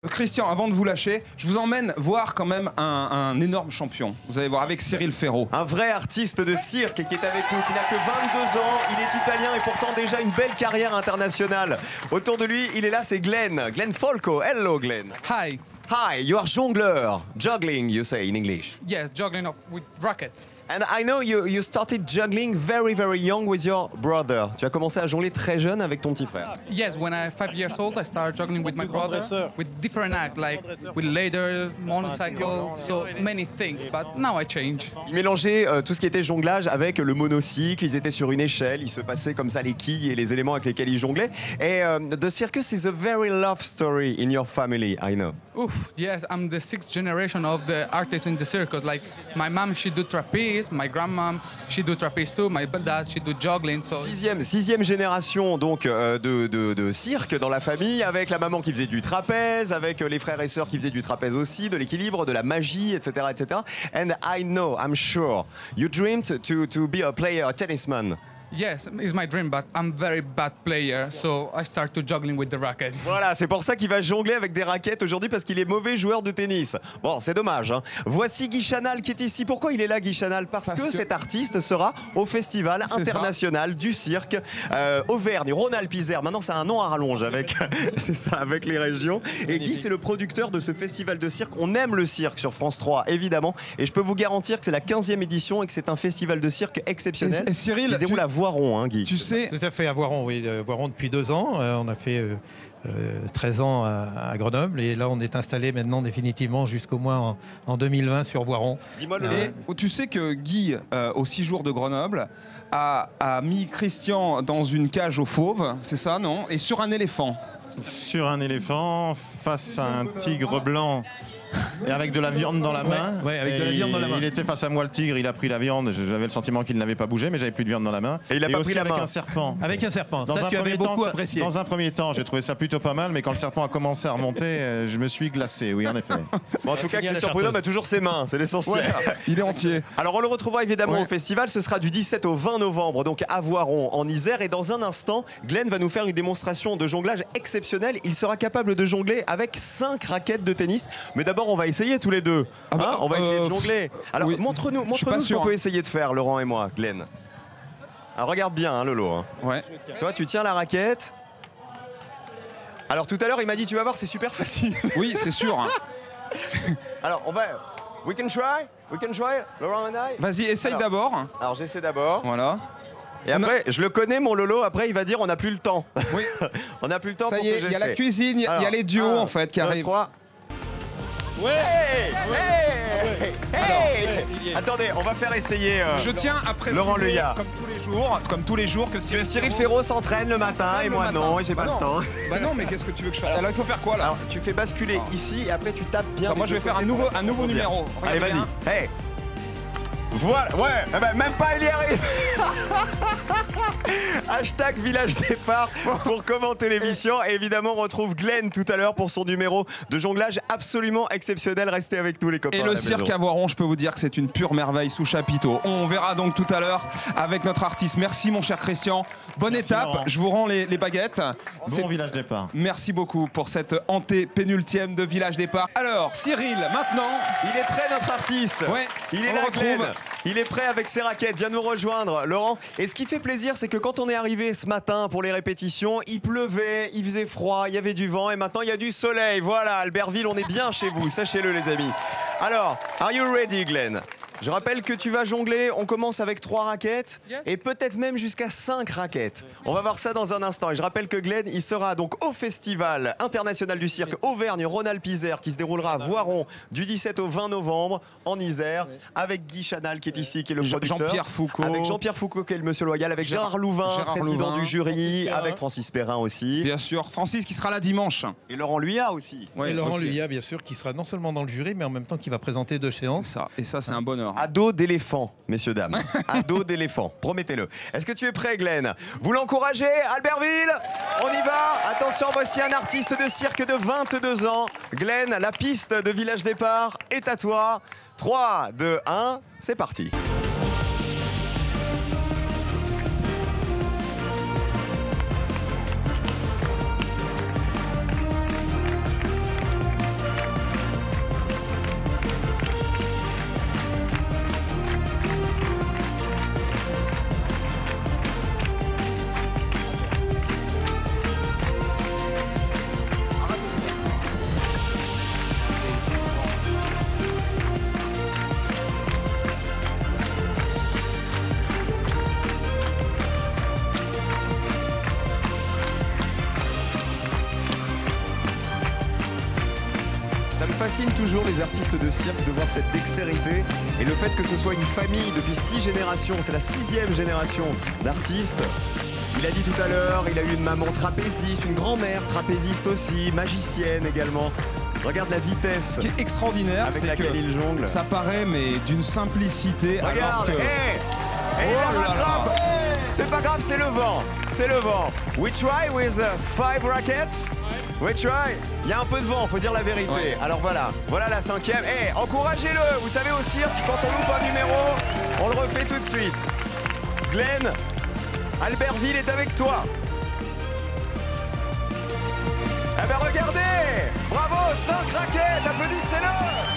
Christian, avant de vous lâcher, je vous emmène voir quand même un énorme champion. Vous allez voir, avec Cyril Ferraud. Un vrai artiste de cirque qui est avec nous, qui n'a que 22 ans. Il est italien et pourtant déjà une belle carrière internationale. Autour de lui, il est là, c'est Glenn. Glenn Folco. Hello, Glenn. Hi. Hi, you are jongleur. Juggling, you say in English. Yes, juggling with racket. And I know you started juggling very, very young with your brother. Tu as commencé à jongler très jeune avec ton petit frère. Yes, when I was 5 years old, I started juggling with my brother with different acts, like with ladder, motorcycles, so many things. But now I change. Ils mélangeaient tout ce qui était jonglage avec le monocycle. Ils étaient sur une échelle. Il se passait comme ça les quilles et les éléments avec lesquels ils jonglaient. Et the circus is a very love story in your family, I know. Oof, yes, I'm the 6th generation of the artists in the circus. Like my mom, she do trapeze. My grandmom, she do trapeze too. My dad, she do juggling. So Sixième génération donc de cirque dans la famille, avec la maman qui faisait du trapèze, avec les frères et sœurs qui faisaient du trapèze aussi, de l'équilibre, de la magie, etc., etc. And I know, I'm sure, you dreamed to be a player, a tennisman. yes, it's my dream, but I'm very bad player, so I start to juggling with the racket. Voilà, c'est pour ça qu'il va jongler avec des raquettes aujourd'hui, parce qu'il est mauvais joueur de tennis. Bon, c'est dommage, hein. Voici Guy Chanal qui est ici. Pourquoi il est là, Guy Chanal? Parce que cet artiste sera au Festival international du cirque Auvergne, Rhône-Alpes-Isère. Maintenant, c'est un nom à rallonge avec, c'est ça, avec les régions. Et Guy, c'est le producteur de ce festival de cirque. On aime le cirque sur France 3, évidemment. Et je peux vous garantir que c'est la 15e édition et que c'est un festival de cirque exceptionnel. Et Cyril, qui se déroule à Voiron, hein, Guy. Tu sais... Tout à fait, à Voiron, oui. Voiron depuis 2 ans. On a fait 13 ans à Grenoble. Et là, on est installé maintenant définitivement jusqu'au moins en 2020 sur Voiron. Dis-moi le Tu sais que Guy, aux 6 jours de Grenoble, a mis Christian dans une cage aux fauves, c'est ça, non? Et sur un éléphant. Sur un éléphant, face à un tigre blanc. Et avec de la viande dans la main. Ouais, avec de la viande dans la main. Il était face à moi, le tigre, il a pris la viande. J'avais le sentiment qu'il n'avait pas bougé, mais j'avais plus de viande dans la main. Et il a pas pris la avec main. un serpent. Avec un serpent. Dans Ça, un tu avais premier beaucoup temps, apprécié. Dans un premier temps, j'ai trouvé ça plutôt pas mal, mais quand le serpent a commencé à remonter, je me suis glacé, oui, en effet. Bon, en tout cas, Christian Prudhomme a toujours ses mains, c'est l'essentiel. Ouais, il est entier. Alors, on le retrouvera évidemment au festival. Ce sera du 17 au 20 novembre, donc à Voiron, en Isère. Et dans un instant, Glenn va nous faire une démonstration de jonglage exceptionnelle. Il sera capable de jongler avec 5 raquettes de tennis. Mais d'abord, on va essayer tous les deux. Ah bah, Hein, on va essayer de jongler. Alors, oui. montre-nous Je suis pas ce qu'on sûr, peut hein. essayer de faire, Laurent et moi, Glenn. Alors, regarde bien, hein, Lolo. Hein. Ouais. Toi, tu tiens la raquette. Alors, tout à l'heure, il m'a dit, tu vas voir, c'est super facile. Oui, c'est sûr. Hein. Alors, on va... We can try, Laurent and I. Vas-y, essaye d'abord. Alors, j'essaie d'abord. Voilà. Et après, je le connais, mon Lolo, après il va dire on n'a plus le temps. Oui. On n'a plus le temps Ça pour y est, que il y a la j'essaie. cuisine, il y a les duos en fait qui arrivent. 3. Ouais. Hey. Attendez, on va faire essayer Je tiens à préciser, Laurent Leuillard. comme tous les jours, que Que Cyril Ferraud s'entraîne le matin et moi non, et j'ai pas le temps. Bah non, mais qu'est-ce que tu veux que je fasse? Alors il faut faire quoi là? Alors tu fais basculer ici et après tu tapes bien. Attends, moi je vais faire un nouveau numéro. Allez, Regardez vas-y. bien. Hey. Voilà, ouais, eh ben, même pas il y arrive. Hashtag Village Départ pour commenter l'émission. Et évidemment, on retrouve Glenn tout à l'heure pour son numéro de jonglage absolument exceptionnel. Restez avec nous les copains. Et le cirque à Voiron, je peux vous dire que c'est une pure merveille sous chapiteau. On verra donc tout à l'heure avec notre artiste. Merci mon cher Christian. Bonne étape, Laurent. je vous rends les baguettes. Bon Village Départ. Merci beaucoup pour cette antépénultième de Village Départ. Alors, Cyril, maintenant... Il est prêt notre artiste. Ouais, il est on là, le retrouve. Glenn. Il est prêt avec ses raquettes, viens nous rejoindre Laurent. Et ce qui fait plaisir, c'est que quand on est arrivé ce matin pour les répétitions, il pleuvait, il faisait froid, il y avait du vent et maintenant il y a du soleil. Voilà, Albertville, on est bien chez vous, sachez-le les amis. Alors, are you ready Glenn? Je rappelle que tu vas jongler, on commence avec 3 raquettes et peut-être même jusqu'à 5 raquettes. On va voir ça dans un instant. Et je rappelle que Glenn, il sera donc au Festival international du cirque Auvergne Rhône-Alpes-Isère qui se déroulera à Voiron du 17 au 20 novembre en Isère avec Guy Chanal qui est ici, qui est le producteur. Jean-Pierre Foucault. Avec Jean-Pierre Foucault qui est le monsieur loyal, avec Gérard Louvain, président du jury, avec Francis Perrin aussi. Bien sûr, Francis qui sera là dimanche. Et Laurent Luyat aussi. Ouais, Et Laurent aussi. Luyat, bien sûr, qui sera non seulement dans le jury, mais en même temps qui va présenter 2 séances. C'est ça, et ça c'est un bonheur. Ado d'éléphant, messieurs, dames. Ado d'éléphant, promettez-le. Est-ce que tu es prêt, Glenn? Vous l'encouragez, Albertville? On y va. Attention, voici un artiste de cirque de 22 ans. Glenn, la piste de Village Départ est à toi. 3, 2, 1, c'est parti. Ça me fascine toujours les artistes de cirque de voir cette dextérité et le fait que ce soit une famille depuis 6 générations, c'est la 6e génération d'artistes. Il a dit tout à l'heure, il a eu une maman trapéziste, une grand-mère trapéziste aussi, magicienne également. Regarde la vitesse. Ce qui est extraordinaire, avec c'est laquelle il jongle. que ça paraît mais d'une simplicité. Regarde, alors que... il la Oh là rattrape. là. C'est pas grave, c'est le vent. C'est le vent. We try with 5 rackets. We try. Il y a un peu de vent, faut dire la vérité. Ouais. Alors voilà, voilà la 5e. Encouragez-le. Vous savez au cirque, quand on loupe un numéro, on le refait tout de suite. Glenn, Albertville est avec toi. Eh ben regardez. Bravo, 5 raquettes. Applaudissez-le.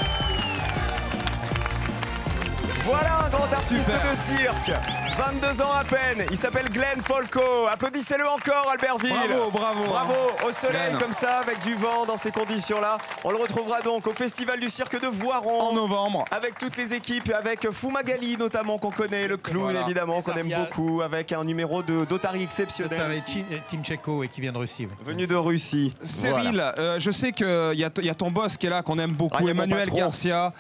Voilà un grand artiste Super. de cirque, 22 ans à peine, il s'appelle Glenn Folco. Applaudissez-le encore, Albertville. Bravo, bravo. Bravo, au soleil Glenn. comme ça, avec du vent dans ces conditions-là. On le retrouvera donc au Festival du cirque de Voiron. En novembre. Avec toutes les équipes, avec Fumagalli notamment qu'on connaît, le clown Voilà. évidemment qu'on aime beaucoup, avec un numéro d'Otari exceptionnel. Avec Tim Tcheko et qui vient de Russie. oui. Venu de Russie. Cyril, Voilà. je sais qu'il y a ton boss qui est là, qu'on aime beaucoup, Ah, il y a mon Emmanuel patron. Garcia.